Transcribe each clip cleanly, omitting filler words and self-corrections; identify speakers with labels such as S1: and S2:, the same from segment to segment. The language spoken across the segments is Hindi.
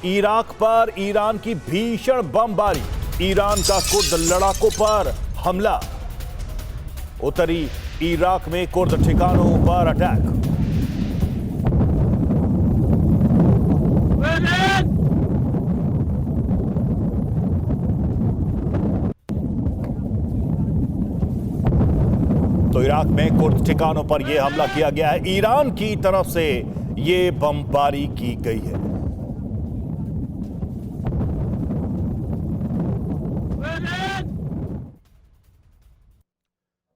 S1: इराक पर ईरान की भीषण बमबारी, ईरान का कुर्द लड़ाकों पर हमला, उत्तरी इराक में कुर्द ठिकानों पर अटैक। तो इराक में कुर्द ठिकानों पर यह हमला किया गया है, ईरान की तरफ से यह बमबारी की गई है।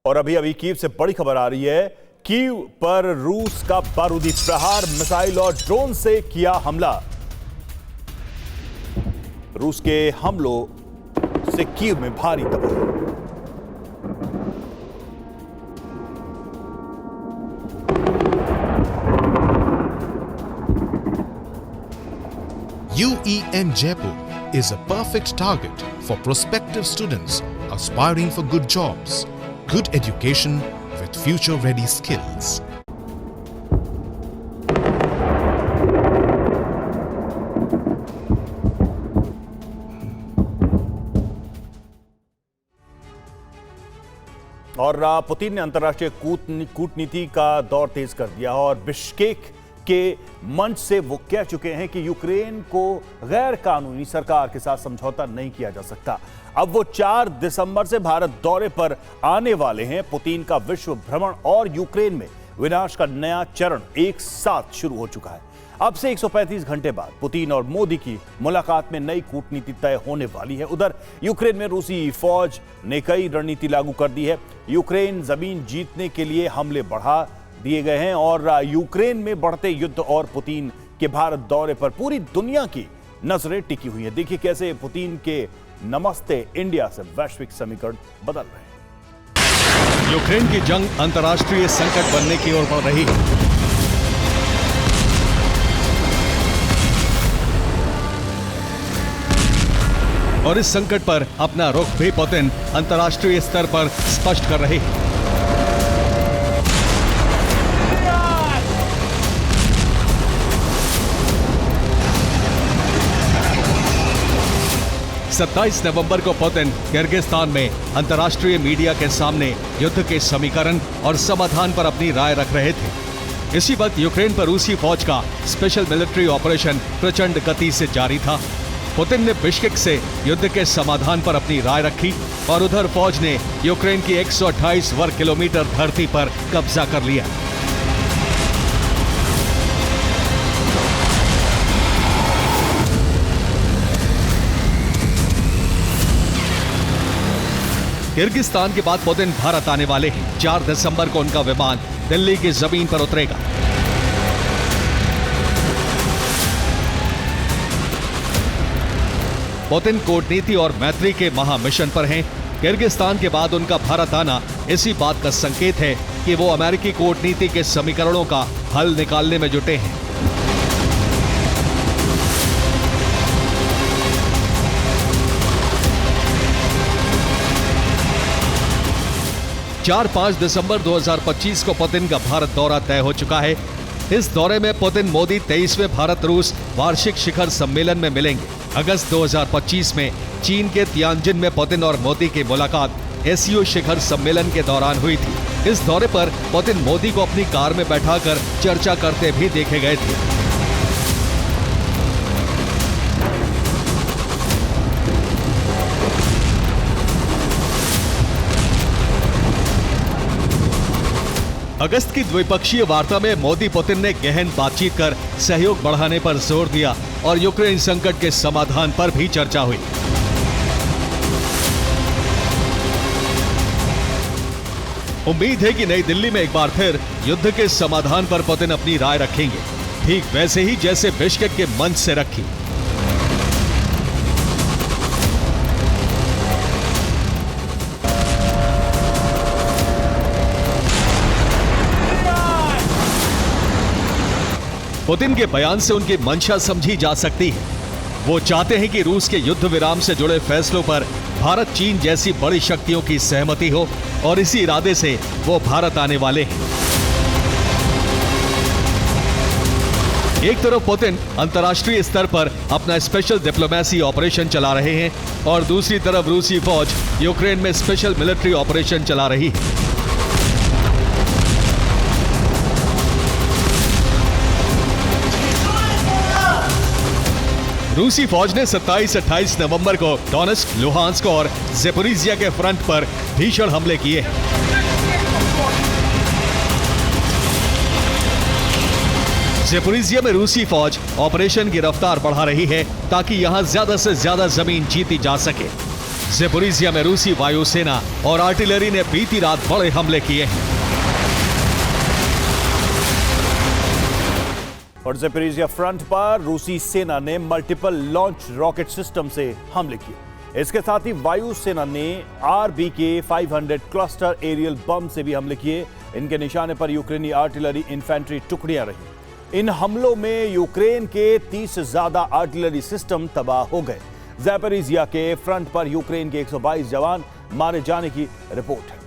S1: और अभी कीव से बड़ी खबर आ रही है। कीव पर रूस का बारूदी प्रहार, मिसाइल और ड्रोन से किया हमला। रूस के हमलों से कीव में भारी तबाही।
S2: UEN Jaipur is a perfect target for prospective students aspiring for good jobs, good education with future-ready skills.
S1: और पुतिन ने अंतर्राष्ट्रीय कूटनीति का दौर तेज कर दिया और बिश्केक के मंच से वो कह चुके हैं कि यूक्रेन को गैर कानूनी सरकार के साथ समझौता नहीं किया जा सकता। अब वो 4 दिसंबर से भारत दौरे पर आने वाले हैं। पुतिन का विश्व भ्रमण और यूक्रेन में विनाश का नया चरण एक साथ शुरू हो चुका है। अब से 135 घंटे बाद पुतिन और मोदी की मुलाकात में नई कूटनीति तय होने वाली है। उधर यूक्रेन में रूसी फौज ने कई रणनीति लागू कर दी है। यूक्रेन जमीन जीतने के लिए हमले बढ़ा दिए गए हैं और यूक्रेन में बढ़ते युद्ध और पुतिन के भारत दौरे पर पूरी दुनिया की नजरें टिकी हुई हैं। देखिए कैसे पुतिन के नमस्ते इंडिया से वैश्विक समीकरण बदल रहे हैं।
S3: यूक्रेन की जंग अंतर्राष्ट्रीय संकट बनने की ओर बढ़ रही है। और इस संकट पर अपना रुख भी पुतिन अंतर्राष्ट्रीय स्तर पर स्पष्ट कर रहे हैं। 27 नवंबर को पुतिन किर्गिस्तान में अंतर्राष्ट्रीय मीडिया के सामने युद्ध के समीकरण और समाधान पर अपनी राय रख रहे थे। इसी वक्त यूक्रेन पर रूसी फौज का स्पेशल मिलिट्री ऑपरेशन प्रचंड गति से जारी था। पुतिन ने बिश्केक से युद्ध के समाधान पर अपनी राय रखी और उधर फौज ने यूक्रेन की 128 वर्ग किलोमीटर धरती पर कब्जा कर लिया। किर्गिस्तान के बाद पुतिन भारत आने वाले हैं। 4 दिसंबर को उनका विमान दिल्ली की जमीन पर उतरेगा। पुतिन कूटनीति और मैत्री के महामिशन पर हैं। किर्गिस्तान के बाद उनका भारत आना इसी बात का संकेत है कि वो अमेरिकी कूटनीति के समीकरणों का हल निकालने में जुटे हैं। 4-5 दिसंबर 2025 को पुतिन का भारत दौरा तय हो चुका है। इस दौरे में पुतिन मोदी 23वें भारत रूस वार्षिक शिखर सम्मेलन में मिलेंगे। अगस्त 2025 में चीन के तियानजिन में पुतिन और मोदी की मुलाकात एससीओ शिखर सम्मेलन के दौरान हुई थी। इस दौरे पर पुतिन मोदी को अपनी कार में बैठाकर चर्चा करते भी देखे गए थे। अगस्त की द्विपक्षीय वार्ता में मोदी पुतिन ने गहन बातचीत कर सहयोग बढ़ाने पर जोर दिया और यूक्रेन संकट के समाधान पर भी चर्चा हुई। उम्मीद है कि नई दिल्ली में एक बार फिर युद्ध के समाधान पर पुतिन अपनी राय रखेंगे, ठीक वैसे ही जैसे बिश्केक के मंच से रखी। पुतिन के बयान से उनकी मंशा समझी जा सकती है। वो चाहते हैं कि रूस के युद्ध विराम से जुड़े फैसलों पर भारत चीन जैसी बड़ी शक्तियों की सहमति हो और इसी इरादे से वो भारत आने वाले हैं। एक तरफ पुतिन अंतर्राष्ट्रीय स्तर पर अपना स्पेशल डिप्लोमेसी ऑपरेशन चला रहे हैं और दूसरी तरफ रूसी फौज यूक्रेन में स्पेशल मिलिट्री ऑपरेशन चला रही है। रूसी फौज ने 27-28 नवंबर को डोनेट्स्क, लुहांस्क और ज़ेपोरिज़िया के फ्रंट पर भीषण हमले किए। ज़ेपोरिज़िया में रूसी फौज ऑपरेशन की रफ्तार बढ़ा रही है ताकि यहां ज्यादा से ज्यादा जमीन जीती जा सके। ज़ेपोरिज़िया में रूसी वायुसेना और आर्टिलरी ने बीती रात बड़े हमले किए हैं।
S1: और ज़ेपोरिज़िया फ्रंट पर रूसी सेना ने मल्टीपल लॉन्च रॉकेट सिस्टम से हमले किए। इसके साथ ही वायुसेना ने RBK 500 क्लस्टर एरियल बम से भी हमले किए। इनके निशाने पर यूक्रेनी आर्टिलरी इन्फेंट्री टुकड़ियां रही। इन हमलों में यूक्रेन के 30 से ज्यादा आर्टिलरी सिस्टम तबाह हो गए। ज़ेपोरिज़िया के फ्रंट पर यूक्रेन के 122 जवान मारे जाने की रिपोर्ट है।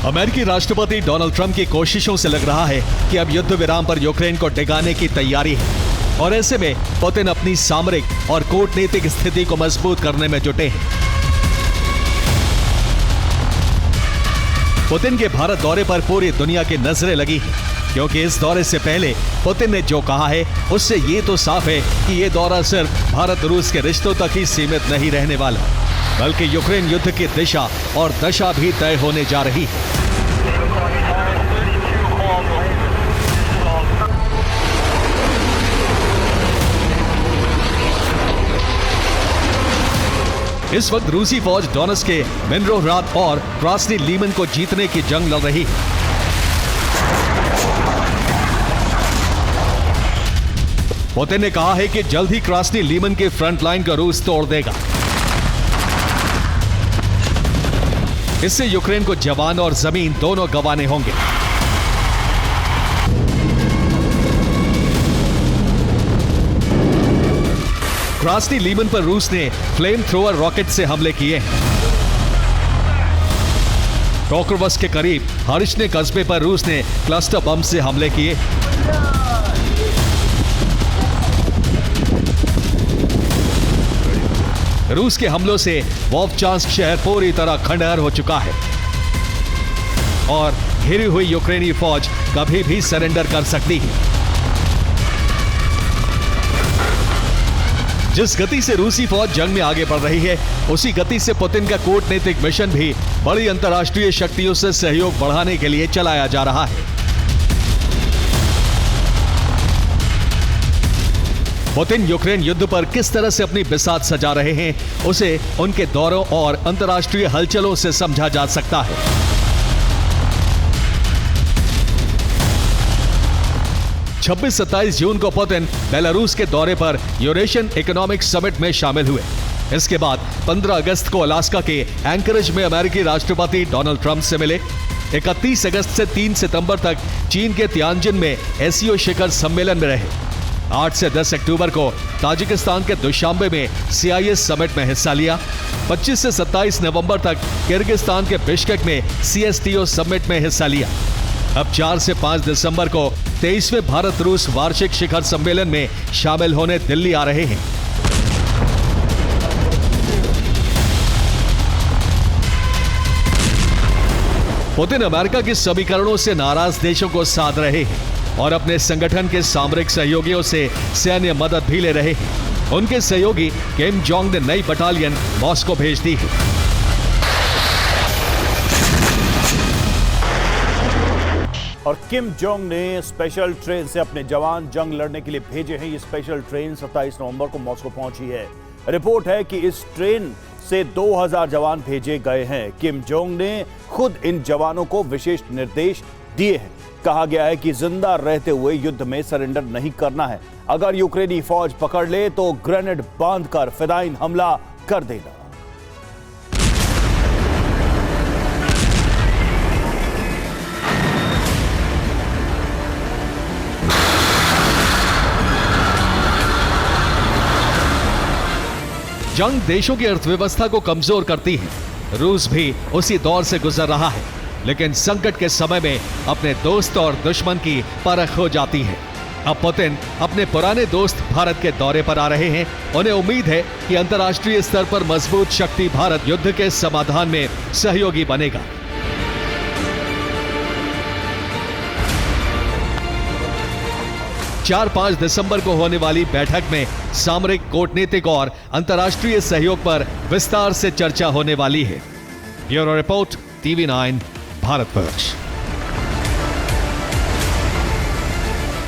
S3: अमेरिकी राष्ट्रपति डोनाल्ड ट्रंप की कोशिशों से लग रहा है कि अब युद्ध विराम पर यूक्रेन को डिगाने की तैयारी है और ऐसे में पुतिन अपनी सामरिक और कूटनीतिक स्थिति को मजबूत करने में जुटे हैं। पुतिन के भारत दौरे पर पूरी दुनिया की नजरें लगी हैं, क्योंकि इस दौरे से पहले पुतिन ने जो कहा है उससे ये तो साफ है कि ये दौरा सिर्फ भारत रूस के रिश्तों तक ही सीमित नहीं रहने वाला, बल्कि यूक्रेन युद्ध की दिशा और दशा भी तय होने जा रही है। इस वक्त रूसी फौज डोनेट्स्क के मिन्रोहराद और क्रास्नी लीमन को जीतने की जंग लड़ रही है। पुतिन ने कहा है कि जल्द ही क्रास्नी लीमन के फ्रंट लाइन का रूस तोड़ देगा। इससे यूक्रेन को जवान और जमीन दोनों गंवाने होंगे। क्रास्नी लीमन पर रूस ने फ्लेम थ्रोअर रॉकेट से हमले किए हैं। टोकरवस्क के करीब हरिशने कस्बे पर रूस ने क्लस्टर बम से हमले किए। रूस के हमलों से वोवचांस्क शहर पूरी तरह खंडहर हो चुका है और घिरी हुई यूक्रेनी फौज कभी भी सरेंडर कर सकती है। जिस गति से रूसी फौज जंग में आगे बढ़ रही है, उसी गति से पुतिन का कूटनीतिक मिशन भी बड़ी अंतर्राष्ट्रीय शक्तियों से सहयोग बढ़ाने के लिए चलाया जा रहा है। पुतिन यूक्रेन युद्ध पर किस तरह से अपनी बिसात सजा रहे हैं, उसे उनके दौरों और अंतर्राष्ट्रीय हलचलों से समझा जा सकता है। छब्बीस 27 जून को पुतिन बेलारूस के दौरे पर यूरेशियन इकोनॉमिक समिट में शामिल हुए। इसके बाद 15 अगस्त को अलास्का के एंकरेज में अमेरिकी राष्ट्रपति डोनाल्ड ट्रंप से मिले। 31 अगस्त से 3 सितंबर तक चीन के तियानजिन में एससीओ शिखर सम्मेलन में रहे। 8 से 10 अक्टूबर को ताजिकिस्तान के दुशांबे में CIS समिट में हिस्सा लिया। 25 से 27 नवंबर तक किर्गिस्तान के बिश्केक में CSTO समिट में हिस्सा लिया। अब 4 से 5 दिसंबर को 23वें भारत रूस वार्षिक शिखर सम्मेलन में शामिल होने दिल्ली आ रहे हैं। पुतिन अमेरिका के समीकरणों से नाराज देशों को साध रहे हैं और अपने संगठन के सामरिक सहयोगियों से सैन्य मदद भी ले रहे हैं। उनके सहयोगी किम जोंग ने नई बटालियन मॉस्को भेज दी है।
S1: और किम जोंग ने स्पेशल ट्रेन से अपने जवान जंग लड़ने के लिए भेजे हैं। ये स्पेशल ट्रेन 27 नवंबर को मॉस्को पहुंची है। रिपोर्ट है कि इस ट्रेन से 2000 जवान भेजे गए हैं। किम जोंग ने खुद इन जवानों को विशेष निर्देश दिए हैं। कहा गया है कि जिंदा रहते हुए युद्ध में सरेंडर नहीं करना है। अगर यूक्रेनी फौज पकड़ ले तो ग्रेनेड बांधकर फिदायीन हमला कर देना।
S3: जंग देशों की अर्थव्यवस्था को कमजोर करती है। रूस भी उसी दौर से गुजर रहा है, लेकिन संकट के समय में अपने दोस्त और दुश्मन की परख हो जाती है। अब पुतिन अपने पुराने दोस्त भारत के दौरे पर आ रहे हैं। उन्हें उम्मीद है कि अंतर्राष्ट्रीय स्तर पर मजबूत शक्ति भारत युद्ध के समाधान में सहयोगी बनेगा। 4-5 दिसंबर को होने वाली बैठक में सामरिक, कूटनीतिक और अंतर्राष्ट्रीय सहयोग पर विस्तार से चर्चा होने वाली है। Bureau report, TV9 Bharatvarsh.